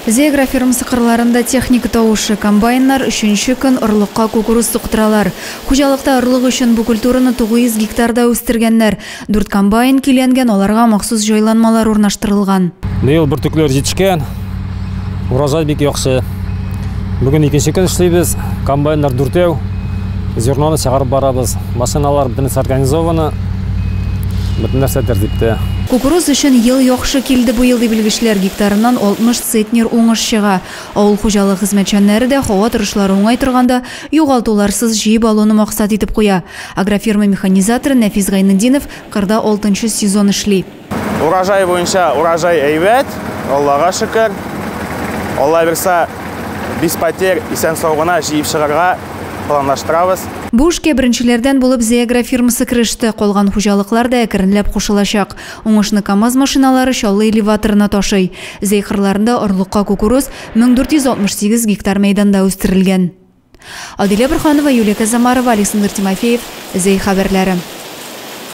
Зегра фермасы кырларында техника тауышы комбайннар үшінші күн ұрлыққа кукуруз суқтыралар. Хужалықта ұрлық үшін бұл культураны 900 гектарда өстіргеннер. Дүрт комбайн келенген, оларға мақсус жойланмалар орнаштырылған. Биыл бір түклер жетішкен, уражай бек яқшы. Бүгін екінші күн ішлейбіз, комбайндар дүртеу, зерноны шығарып барабыз. Машиналар бітінісі организованы, бітінірсе тәртіпті. Кукуруз үшін ел яқшы келді бұйыл деп білгішлер, гектарынан 60 центнер оңыш шыға. Ауыл хужалық қызметшәнлері де хауа тұрышлар оңай тұрғанда юғалтуларсыз жиып алуны мақсат етіп қоя. Агрофирма механизаторы Нәфис Ғайнединов қырда 6-шы сезон ішлей. Уражай бойынша уражай әйбәт, Аллаға шүкір. Алла берса, без потерь исән сауғына жиып шығарға планлаштырабыз. Бұл ішке біріншілерден болып Зегра фирмасы кірішті. Қолған хужалықлар да әкірінлеп қошылашақ. Оңышны КамАЗ машиналары шаллы элеваторына тошай. Зейхырларында ұрлыққа кукуруз 1468 гектар мейданда өстірілген. Адилия Бурханова, Юлия Казамарова, Александр Тимофеев, Зей хабарлары.